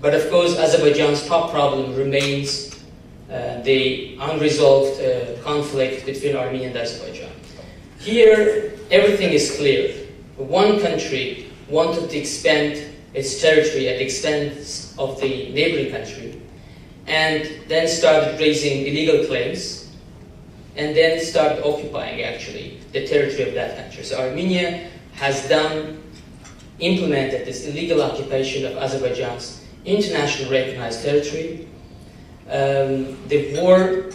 But of course, Azerbaijan's top problem remains the unresolved conflict between Armenia and Azerbaijan. Here, everything is clear. One country wanted to expand its territory at the expense of the neighboring country, and then started raising illegal claims, and then started occupying, actually, the territory of that country. So Armenia has implemented this illegal occupation of Azerbaijan's internationally recognized territory. The war,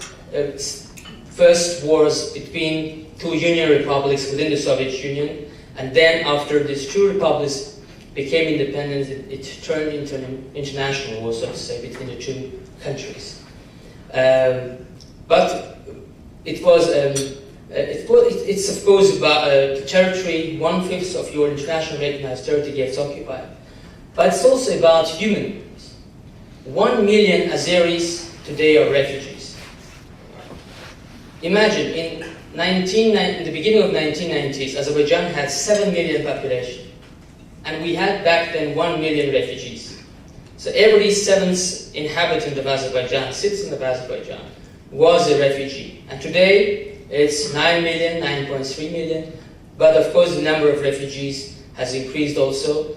first wars between two union republics within the Soviet Union, and then after these two republics became independent, it turned into an international war, so to say, between the two countries. But it was, it's of course about the territory, 1/5 of your internationally recognized territory gets occupied. But it's also about human beings. 1 million Azeris today are refugees. Imagine, in the beginning of 1990s, Azerbaijan had 7 million population. And we had back then 1 million refugees. So every 7th inhabitant of Azerbaijan, citizen of Azerbaijan, was a refugee. And today, it's 9 million, 9.3 million. But of course, the number of refugees has increased also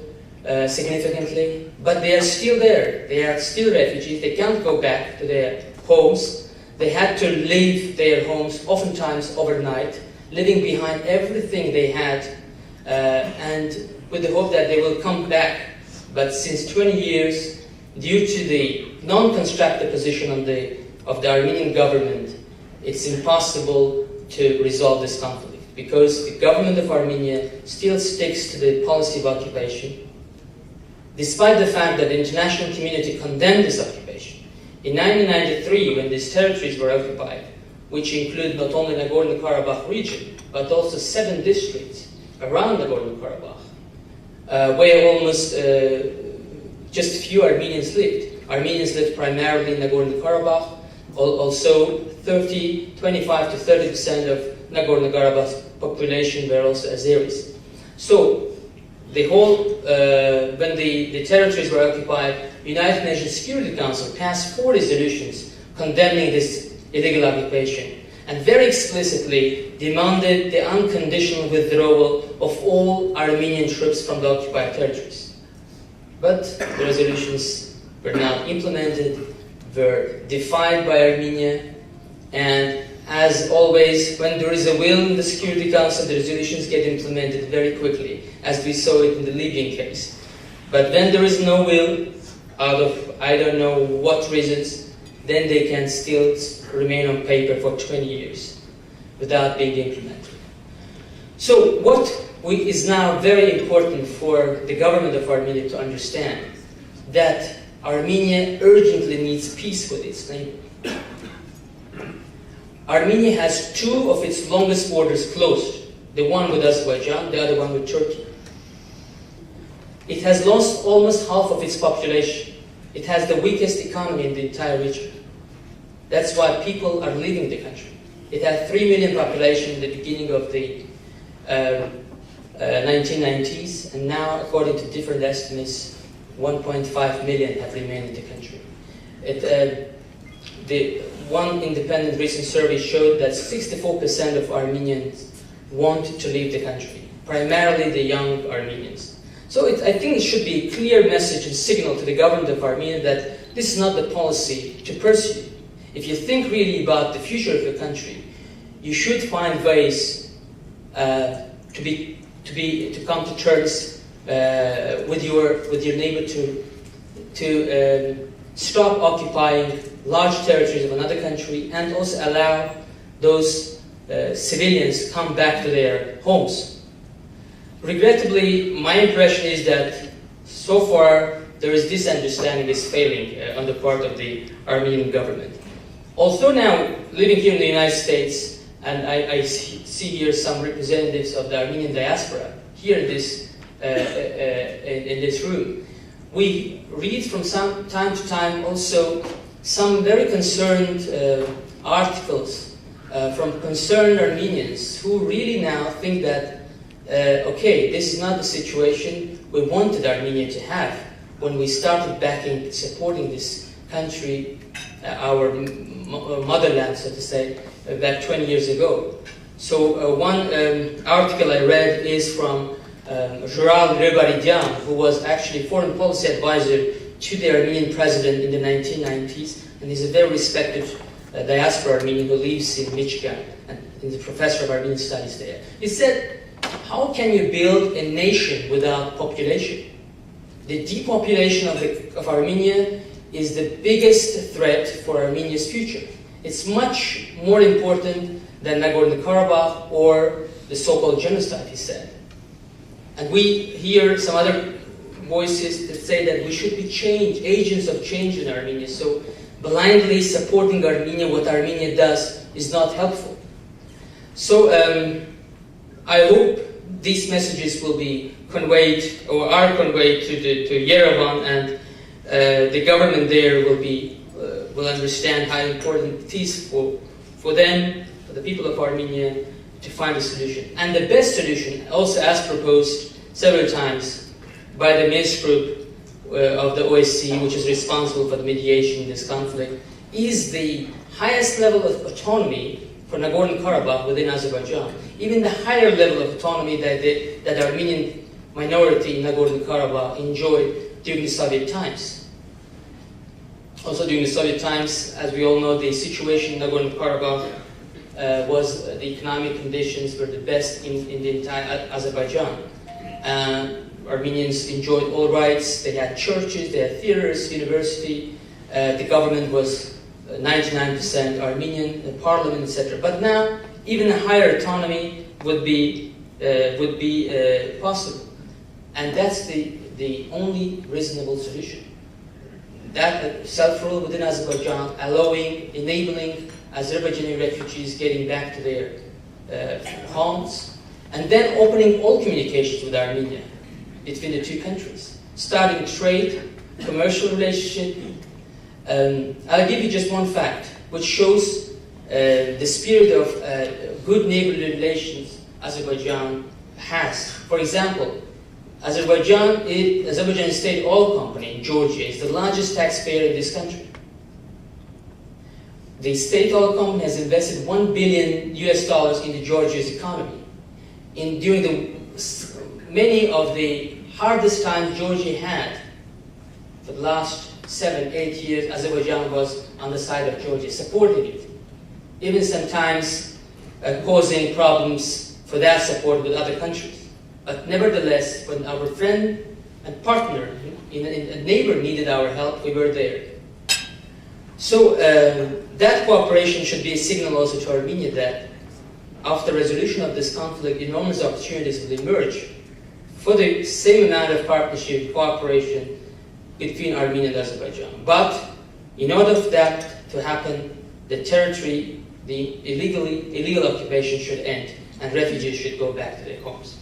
significantly. But they are still there. They are still refugees. They can't go back to their homes. They had to leave their homes, oftentimes overnight, leaving behind everything they had, and with the hope that they will come back. But since 20 years, due to the non-constructive position of the Armenian government, it's impossible to resolve this conflict, because the government of Armenia still sticks to the policy of occupation, despite the fact that the international community condemned this occupation. In 1993, when these territories were occupied, which include not only Nagorno-Karabakh region, but also 7 districts around Nagorno-Karabakh, where almost just few Armenians lived. Armenians lived primarily in Nagorno-Karabakh. Also, 25 to 30% of Nagorno-Karabakh's population were also Azeris. So, the whole, when the territories were occupied, United Nations Security Council passed 4 resolutions condemning this illegal occupation, and very explicitly demanded the unconditional withdrawal of all Armenian troops from the occupied territories. But the resolutions were not implemented, were defied by Armenia, and as always, when there is a will in the Security Council, the resolutions get implemented very quickly, as we saw it in the Libyan case. But when there is no will, out of I don't know what reasons, then they can still remain on paper for 20 years without being implemented. So what is now very important for the government of Armenia to understand, that Armenia urgently needs peace with its neighbor. Armenia has 2 of its longest borders closed, the one with Azerbaijan, the other one with Turkey. It has lost almost half of its population. It has the weakest economy in the entire region. That's why people are leaving the country. It had 3 million population in the beginning of the 1990s, and now, according to different estimates, 1.5 million have remained in the country. The one independent recent survey showed that 64% of Armenians want to leave the country, primarily the young Armenians. So I think it should be a clear message and signal to the government of Armenia that this is not the policy to pursue. If you think really about the future of your country, you should find ways to come to terms with your neighbor to stop occupying large territories of another country, and also allow those civilians come back to their homes. Regrettably, my impression is that so far there is this understanding is failing on the part of the Armenian government. Also now, living here in the United States, and I see here some representatives of the Armenian diaspora here in this room, we read from time to time also some very concerned articles from concerned Armenians who really now think that, okay, this is not the situation we wanted Armenia to have. when we started supporting this country, our motherland, so to say, back 20 years ago. So one article I read is from Jural Rebaridian, who was actually foreign policy advisor to the Armenian president in the 1990s, and he's a very respected diaspora Armenian who lives in Michigan, and he's a professor of Armenian studies there. He said, how can you build a nation without population? The depopulation of Armenia is the biggest threat for Armenia's future. It's much more important than Nagorno-Karabakh or the so-called genocide, he said. And we hear some other voices that say that we should be agents of change in Armenia. So blindly supporting Armenia, what Armenia does, is not helpful. So I hope these messages will be conveyed, or are conveyed to Yerevan, and the government there will understand how important it is for them, for the people of Armenia, to find a solution. And the best solution, also as proposed several times by the Minsk group of the OSCE, which is responsible for the mediation in this conflict, is the highest level of autonomy for Nagorno-Karabakh within Azerbaijan, even the higher level of autonomy that the Armenian minority in Nagorno-Karabakh enjoyed during the Soviet times. Also during the Soviet times, as we all know, the situation in Nagorno-Karabakh was the economic conditions were the best in the entire Azerbaijan. Armenians enjoyed all rights. They had churches, they had theaters, university. The government was 99% Armenian, the parliament, etc. But now, even a higher autonomy would be possible, and that's the only reasonable solution. That self-rule within Azerbaijan, enabling Azerbaijani refugees getting back to their homes, and then opening all communications with Armenia between the two countries, starting trade, commercial relationship. I'll give you just one fact, which shows the spirit of good neighborly relations Azerbaijan has. For example, Azerbaijan State Oil Company in Georgia is the largest taxpayer in this country. The state oil company has invested $1 billion into Georgia's economy. During many of the hardest times Georgia had for the last 7-8 years, Azerbaijan was on the side of Georgia, supporting it. Even sometimes causing problems for that support with other countries. But nevertheless, when our friend and partner, a neighbor needed our help, we were there. So that cooperation should be a signal also to Armenia that after resolution of this conflict, enormous opportunities will emerge for the same amount of partnership, cooperation between Armenia and Azerbaijan. But in order for that to happen, the territory, the illegal occupation should end, and refugees should go back to their homes.